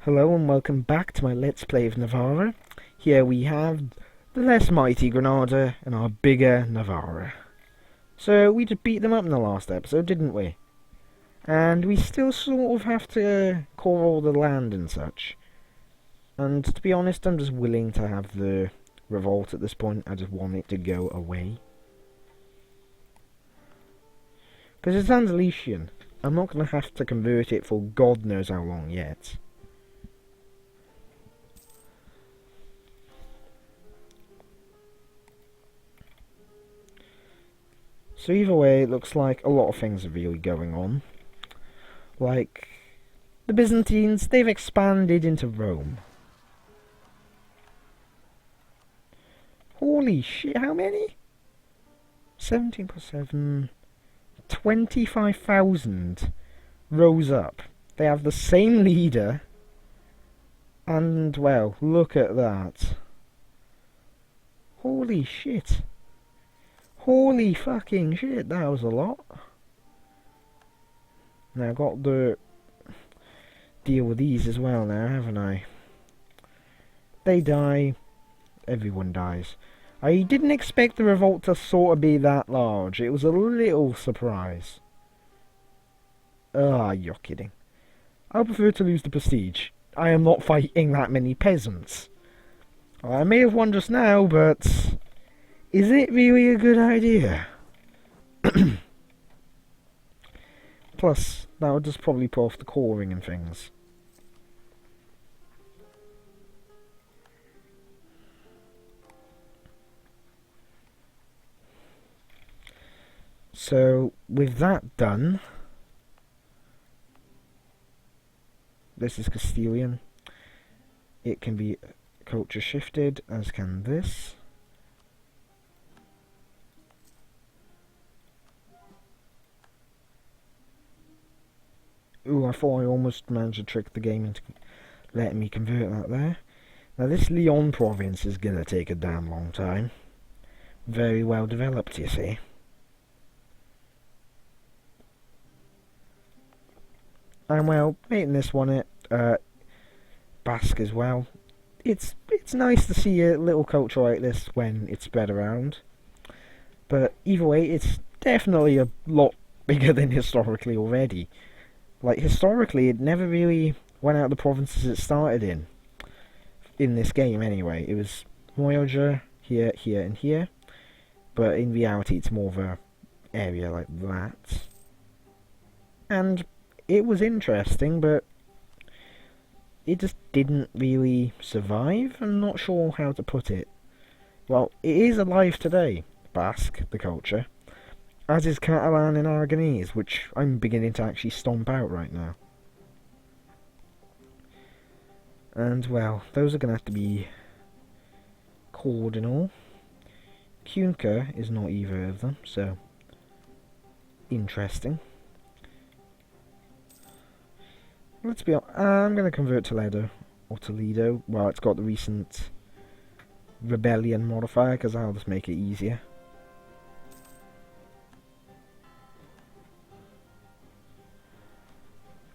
Hello and welcome back to my Let's Play of Navarra. Here we have the less mighty Granada and our bigger Navarra. So we just beat them up in the last episode, didn't we? And we still sort of have to core all the land and such. And to be honest, I'm just willing to have the revolt at this point. I just want it to go away. Because it's Andalusian. I'm not going to have to convert it for God knows how long yet. So either way, it looks like a lot of things are really going on. Like, the Byzantines, they've expanded into Rome. Holy shit, how many? 17 plus 7... 25,000 rose up. They have the same leader. And, well, look at that. Holy shit. Holy fucking shit, that was a lot. Now, I've got to deal with these as well now, haven't I? They die. Everyone dies. I didn't expect the revolt to sort of be that large. It was a little surprise. Ah, you're kidding. I prefer to lose the prestige. I am not fighting that many peasants. I may have won just now, but is it really a good idea? Plus, that would just probably put off the coring and things. So, with that done, this is Castilian. It can be culture shifted, as can this. Ooh, I thought I almost managed to trick the game into letting me convert that there. Now this Leon province is gonna take a damn long time. Very well developed, you see. And well, making this one it Basque as well. It's nice to see a little culture like this when it's spread around. But either way, it's definitely a lot bigger than historically already. Like, historically, it never really went out of the provinces it started in. In this game, anyway. It was Voyager, here, here, and here. But in reality, it's more of a area like that. And it was interesting, but it just didn't really survive. I'm not sure how to put it. Well, it is alive today, Basque, the culture. As is Catalan and Aragonese, which I'm beginning to actually stomp out right now. And, well, those are going to have to be cardinal. Cunca is not either of them, so interesting. Let's be honest, I'm going to convert Toledo, or Toledo. Well, it's got the recent rebellion modifier, because I'll just make it easier.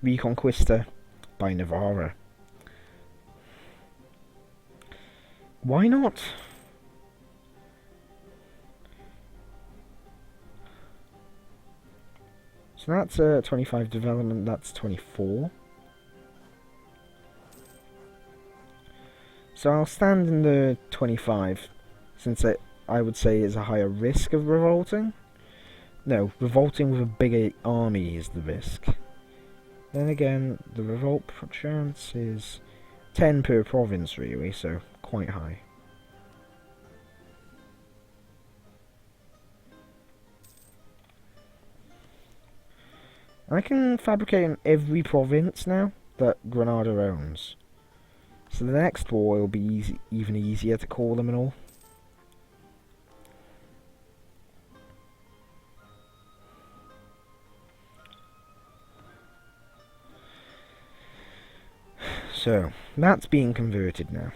Reconquista by Navarra. Why not? So that's 25 development, that's 24. So I'll stand in the 25, since I would say is a higher risk of revolting. No, revolting with a bigger army is the risk. Then again, the revolt chance is 10 per province really, so quite high. I can fabricate in every province now that Granada owns. So the next war will be even easier to call them and all. So, that's being converted now.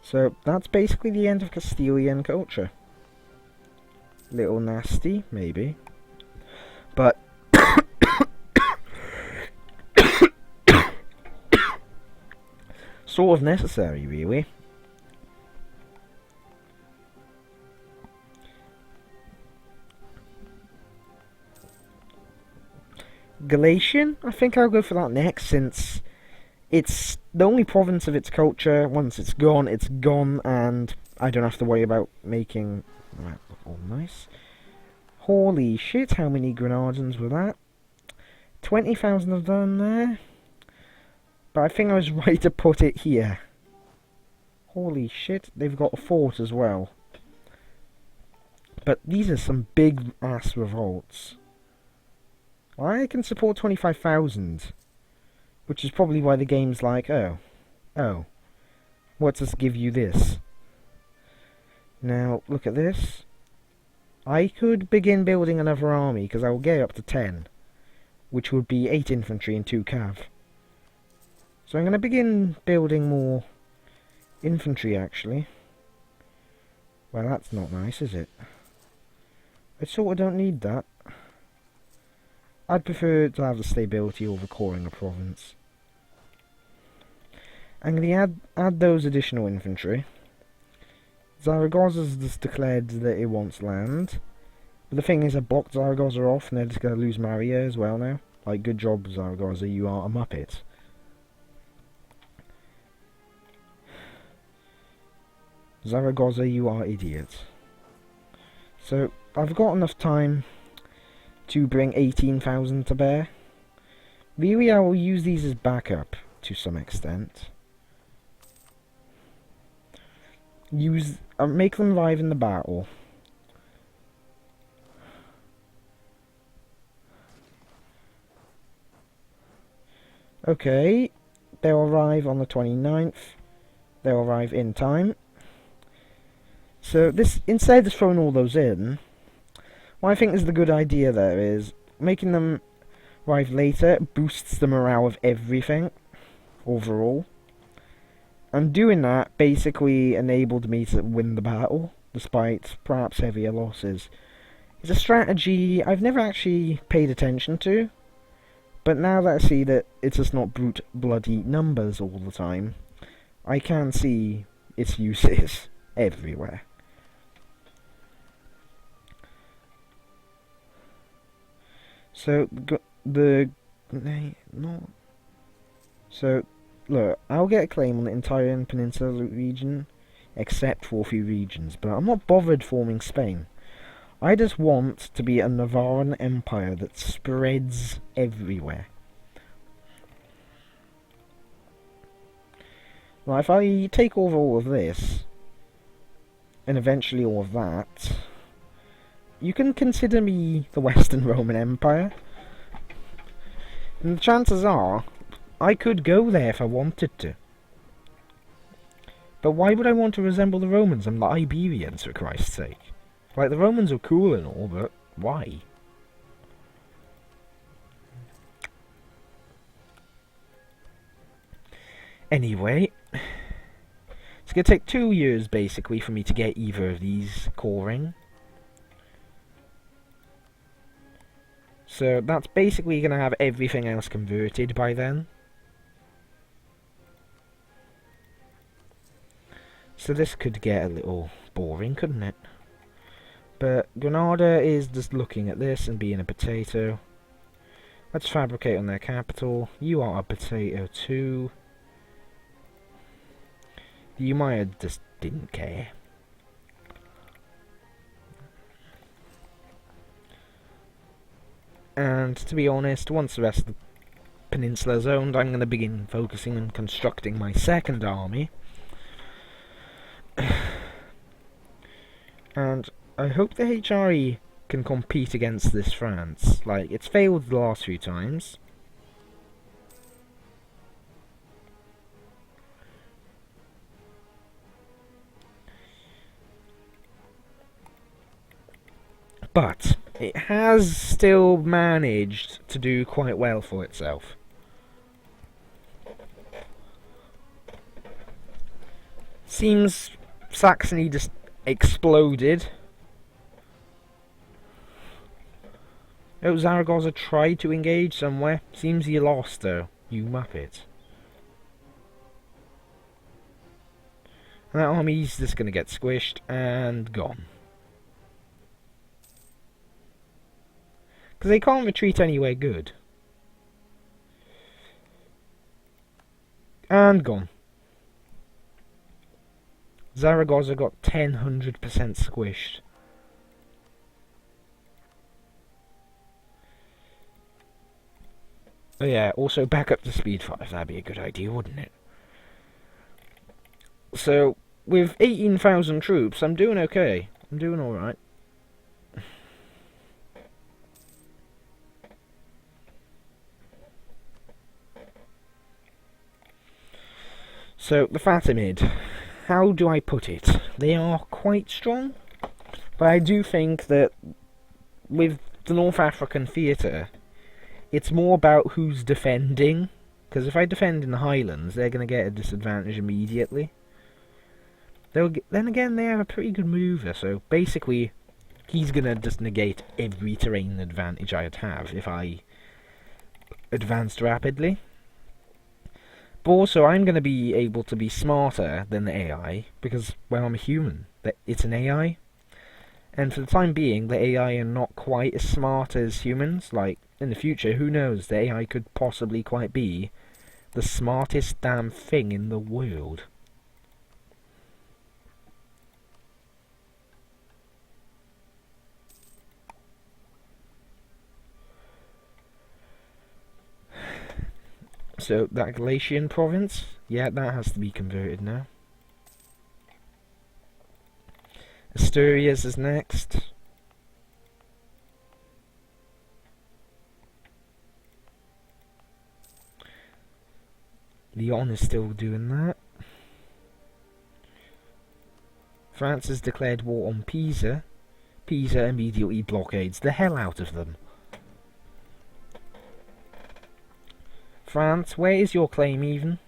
So, that's basically the end of Castilian culture. Little nasty, maybe. But sort of necessary, really. Galatian? I think I'll go for that next, since it's the only province of its culture. Once it's gone, and I don't have to worry about making that look all nice. Holy shit, how many Grenadans were that? 20,000 of them there. But I think I was right to put it here. Holy shit, they've got a fort as well. But these are some big ass revolts. I can support 25,000. Which is probably why the game's like, oh, what does give you this? Now, look at this. I could begin building another army, because I will get up to 10. Which would be 8 infantry and 2 cav. So I'm going to begin building more infantry, actually. Well, that's not nice, is it? I sort of don't need that. I'd prefer to have the stability over coring a province. I'm going to add those additional infantry. Zaragoza has just declared that it wants land. But the thing is, I blocked Zaragoza off, and they're just going to lose Maria as well now. Like, good job, Zaragoza, you are a muppet. Zaragoza, you are idiot. So, I've got enough time to bring 18,000 to bear. Really, I will use these as backup to some extent. Make them arrive in the battle. Okay, they'll arrive on the 29th. They'll arrive in time. So this, instead of throwing all those in, what I think is the good idea there is making them arrive later boosts the morale of everything overall. And doing that basically enabled me to win the battle, despite perhaps heavier losses. It's a strategy I've never actually paid attention to, but now that I see that it's just not brute bloody numbers all the time, I can see its uses everywhere. So look, I'll get a claim on the entire peninsula region, except for a few regions, but I'm not bothered forming Spain. I just want to be a Navarran empire that spreads everywhere. Now, if I take over all of this, and eventually all of that, you can consider me the Western Roman Empire. And the chances are, I could go there if I wanted to. But why would I want to resemble the Romans? I'm the Iberians, for Christ's sake. Like, the Romans are cool and all, but why? Anyway, it's going to take 2 years, basically, for me to get either of these coring. So that's basically going to have everything else converted by then. So this could get a little boring, couldn't it? But Granada is just looking at this and being a potato. Let's fabricate on their capital. You are a potato too. The Umayyad just didn't care. And to be honest, once the rest of the peninsula is owned, I'm going to begin focusing on constructing my second army. And I hope the HRE can compete against this France. Like, it's failed the last few times. But it has still managed to do quite well for itself. Seems Saxony just exploded. Oh, Zaragoza tried to engage somewhere. Seems he lost though, you muppet. And that army's just going to get squished and gone. Because they can't retreat anywhere good. And gone. Zaragoza got 100% squished. Oh yeah, also back up to speed 5, that'd be a good idea, wouldn't it? So, with 18,000 troops, I'm doing okay. I'm doing alright. So, the Fatimid, how do I put it? They are quite strong, but I do think that with the North African theatre, it's more about who's defending, because if I defend in the Highlands, they're going to get a disadvantage immediately. Then again, they have a pretty good mover, so basically, he's going to just negate every terrain advantage I'd have if I advanced rapidly. But also, I'm going to be able to be smarter than the AI, because, well, I'm a human. It's an AI. And for the time being, the AI are not quite as smart as humans. Like, in the future, who knows, the AI could possibly quite be the smartest damn thing in the world. So, that Galatian province, yeah, that has to be converted now. Asturias is next. Lyon is still doing that. France has declared war on Pisa. Pisa immediately blockades the hell out of them. France, where is your claim even?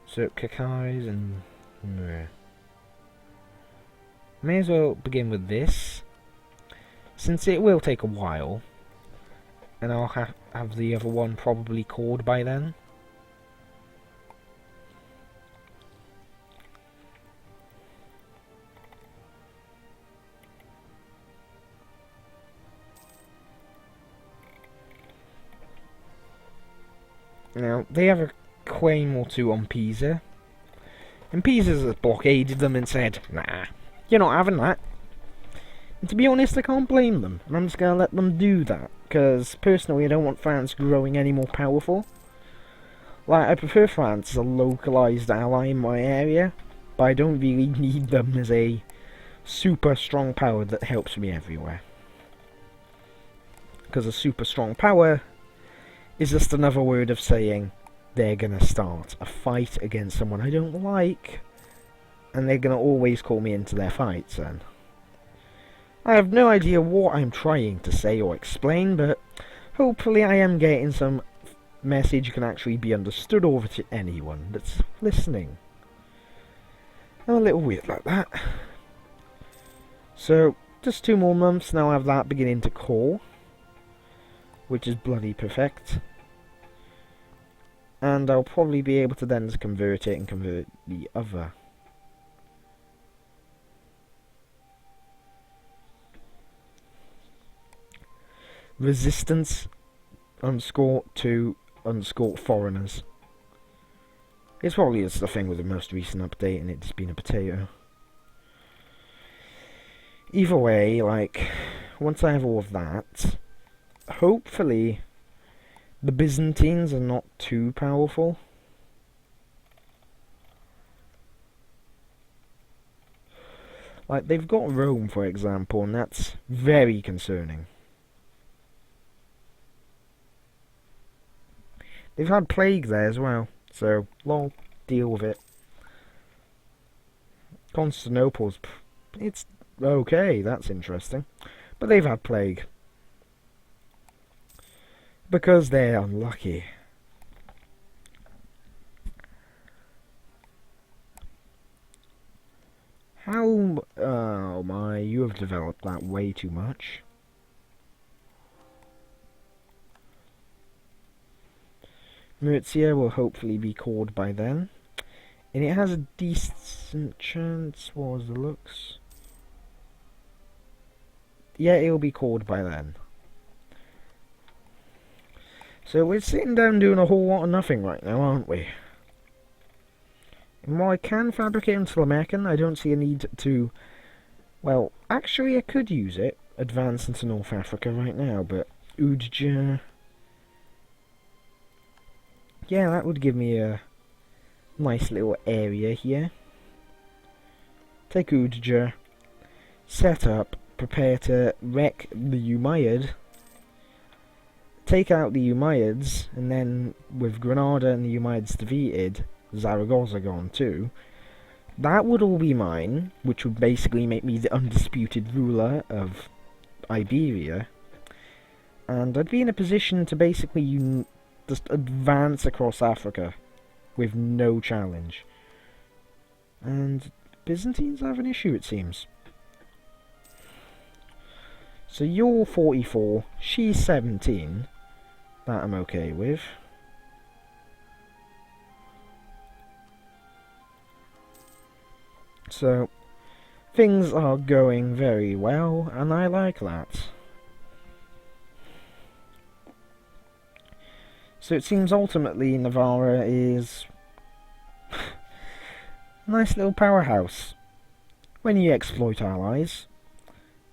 So, Kakais and... May as well begin with this, since it will take a while, and I'll have the other one probably called by then. Now, they have a claim or two on Pisa, and Pisa's blockaded them and said, nah, you're not having that. And to be honest, I can't blame them, and I'm just going to let them do that, because personally I don't want France growing any more powerful. Like, I prefer France as a localised ally in my area, but I don't really need them as a super strong power that helps me everywhere. Because a super strong power is just another word of saying they're gonna start a fight against someone I don't like, and they're gonna always call me into their fights, and I have no idea what I'm trying to say or explain, but hopefully I am getting some message can actually be understood over to anyone that's listening. I'm a little weird like that. So, just 2 more months, now I have that beginning to call, which is bloody perfect. And I'll probably be able to then just convert it and convert the other. Resistance _to foreigners. It's probably just the thing with the most recent update and it's been a potato. Either way, like, once I have all of that, hopefully the Byzantines are not too powerful. Like, they've got Rome, for example, and that's very concerning. They've had plague there as well, so, lol, deal with it. Constantinople's, it's okay, that's interesting. But they've had plague. Because they're unlucky. How... oh my, you have developed that way too much. Murcia will hopefully be called by then. And it has a decent chance. What was the looks? Yeah, it'll be called by then. So we're sitting down doing a whole lot of nothing right now, aren't we? And while I can fabricate until American, I don't see a need to... Well, actually I could use it. Advance into North Africa right now, but... Udja... Yeah, that would give me a nice little area here. Take Udja. Set up. Prepare to wreck the Umayyad. Take out the Umayyads, and then with Granada and the Umayyads defeated, Zaragoza gone too. That would all be mine, which would basically make me the undisputed ruler of Iberia. And I'd be in a position to basically just advance across Africa with no challenge. And Byzantines have an issue, it seems. So you're 44, she's 17. That I'm okay with. So, things are going very well, and I like that. So it seems ultimately Navarra is a nice little powerhouse when you exploit allies.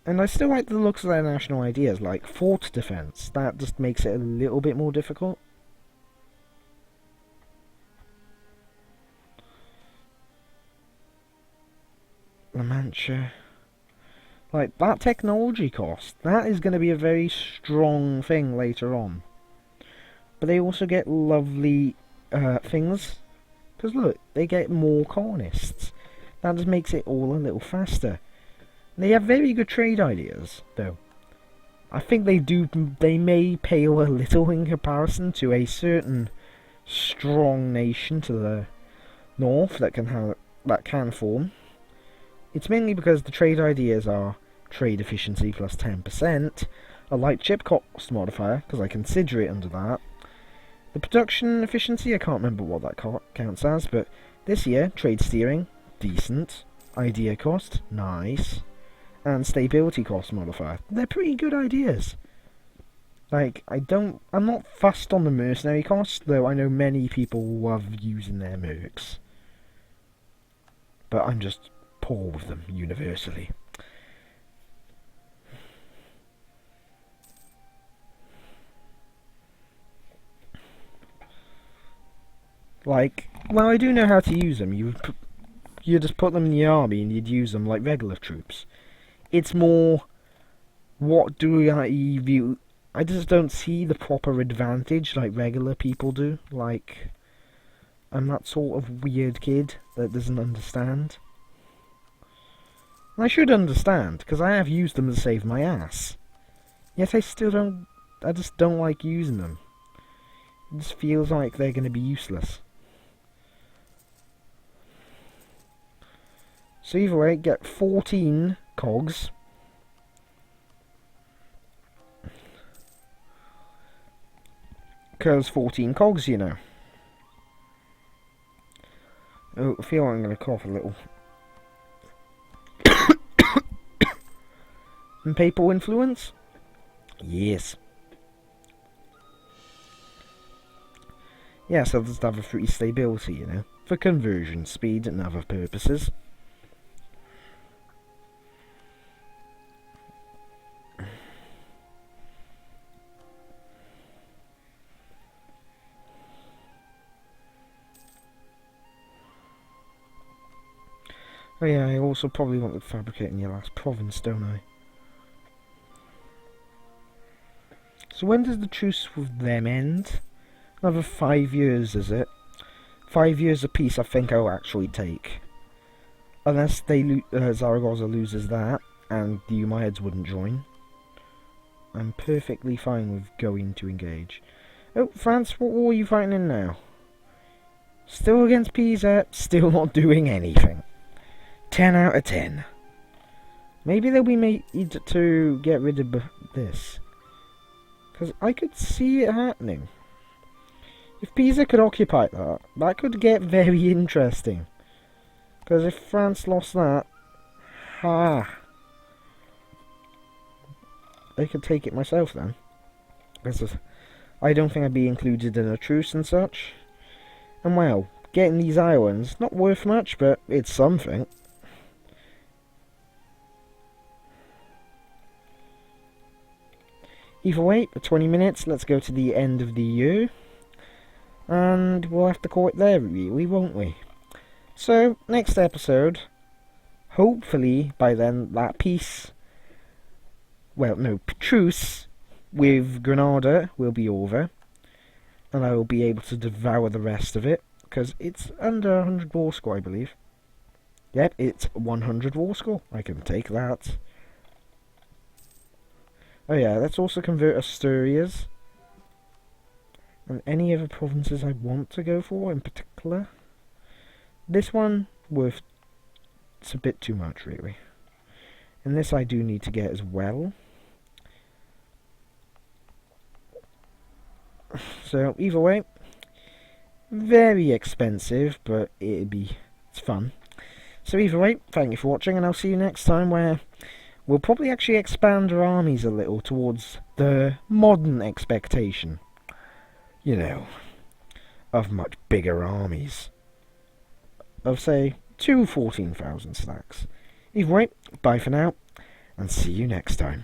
And I still like the looks of their national ideas, like fort defense. That just makes it a little bit more difficult. La Mancha. Like, that technology cost, that is going to be a very strong thing later on. But they also get lovely things. Because look, they get more colonists. That just makes it all a little faster. They have very good trade ideas, though. I think they may pale a little in comparison to a certain strong nation to the north that can form. It's mainly because the trade ideas are trade efficiency plus 10%, a light chip cost modifier, because I consider it under that. The production efficiency, I can't remember what that counts as, but this year, trade steering, decent. Idea cost, nice. And stability cost modifier. They're pretty good ideas. Like, I'm not fussed on the mercenary cost, though I know many people love using their mercs. But I'm just poor with them, universally. Like, well, I do know how to use them. You just put them in the army and you'd use them like regular troops. It's more, what do I view? I just don't see the proper advantage like regular people do. Like, I'm that sort of weird kid that doesn't understand. I should understand, because I have used them to save my ass. Yet I just don't like using them. It just feels like they're going to be useless. So either way, get 14 cogs. Because 14 cogs, you know. Oh, I feel like I'm going to cough a little. And papal influence? Yes. Yes, I'll just have a free stability, you know. For conversion speed and other purposes. Oh yeah, I also probably want to fabricate in your last province, don't I? So when does the truce with them end? Another 5 years, is it? 5 years apiece I think I'll actually take. Unless Zaragoza loses that, and the Umayyads wouldn't join. I'm perfectly fine with going to engage. Oh, France, what war are you fighting in now? Still against Pisa, still not doing anything. 10 out of 10. Maybe they'll be made to get rid of this. Because I could see it happening. If Pisa could occupy that, that could get very interesting. Because if France lost that, I could take it myself then. Because I don't think I'd be included in a truce and such. And well, getting these islands, not worth much, but it's something. Either way, for 20 minutes, let's go to the end of the year. And we'll have to call it there, really, won't we? So, next episode, hopefully by then that peace, truce with Granada will be over. And I will be able to devour the rest of it, because it's under 100 war score, I believe. Yep, it's 100 war score. I can take that. Oh yeah, let's also convert Asturias. And any other provinces I want to go for in particular. This one, it's a bit too much, really. And this I do need to get as well. So, either way, very expensive, but it's fun. So either way, thank you for watching, and I'll see you next time, where we'll probably actually expand our armies a little towards the modern expectation. You know, of much bigger armies. Of, say, 14,000 stacks. Either way, bye for now, and see you next time.